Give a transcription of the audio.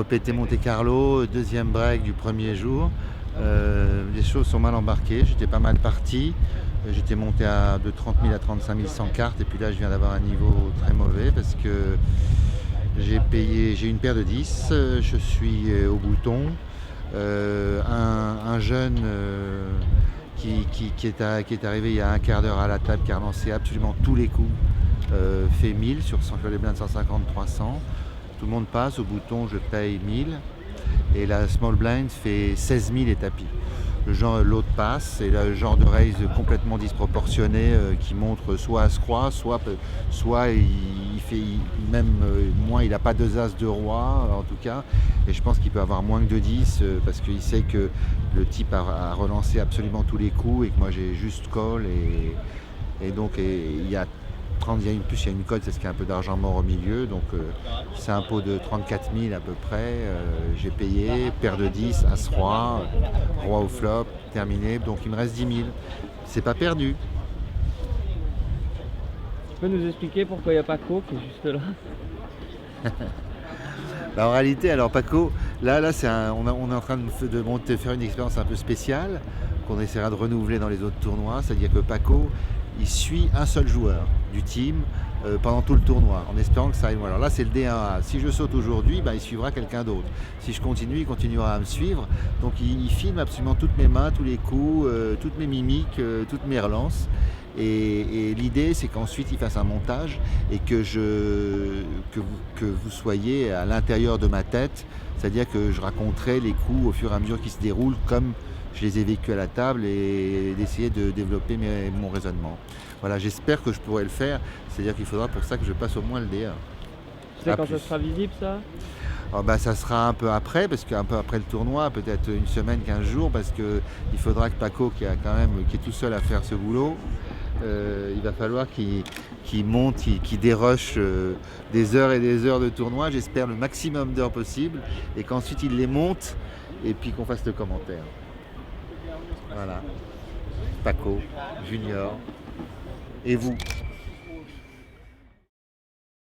répété Monte-Carlo, deuxième break du premier jour. Les choses sont mal embarquées, j'étais pas mal parti. J'étais monté de 30 000 à 35 000 sans carte et puis là je viens d'avoir un niveau très mauvais parce que j'ai une paire de 10, je suis au bouton. Un jeune qui est arrivé il y a un quart d'heure à la table, qui a relancé absolument tous les coups, fait 1000 sur les blindes 150-300. Tout le monde passe, au bouton je paye 1000 et la small blind fait 16 000 et tapis. L'autre passe et là, le genre de raise complètement disproportionné qui montre soit As-Roi, soit il fait même moins, il n'a pas 2 As de Roi en tout cas, et je pense qu'il peut avoir moins que 2-10 parce qu'il sait que le type a relancé absolument tous les coups et que moi j'ai juste call et donc il y a une cote, c'est ce qu'il y a un peu d'argent mort au milieu, donc c'est un pot de 34 000 à peu près, j'ai payé, paire de 10, As-Roi, Roi au flop, terminé, donc il me reste 10 000, c'est pas perdu. Tu peux nous expliquer pourquoi il n'y a Paco qui est juste là? En réalité, alors Paco, là on est en train de faire une expérience un peu spéciale, qu'on essaiera de renouveler dans les autres tournois, c'est-à-dire que Paco, il suit un seul joueur du team pendant tout le tournoi, en espérant que ça aille loin. Alors là, c'est le D1A. Si je saute aujourd'hui, il suivra quelqu'un d'autre. Si je continue, il continuera à me suivre. Donc il filme absolument toutes mes mains, tous les coups, toutes mes mimiques, toutes mes relances. Et l'idée, c'est qu'ensuite, il fasse un montage et que vous soyez à l'intérieur de ma tête. C'est-à-dire que je raconterai les coups au fur et à mesure qu'ils se déroulent comme je les ai vécus à la table et d'essayer de développer mon raisonnement. Voilà, j'espère que je pourrai le faire, c'est-à-dire qu'il faudra pour ça que je passe au moins le D1. Tu sais quand ça sera visible ça? Ça sera un peu après, parce qu'un peu après le tournoi, peut-être une semaine, 15 jours, parce qu'il faudra que Paco, qui est tout seul à faire ce boulot, il va falloir qu'il monte, qu'il déroche des heures et des heures de tournoi, j'espère le maximum d'heures possible, et qu'ensuite il les monte, et puis qu'on fasse le commentaire. Voilà, Paco, Junior, et vous.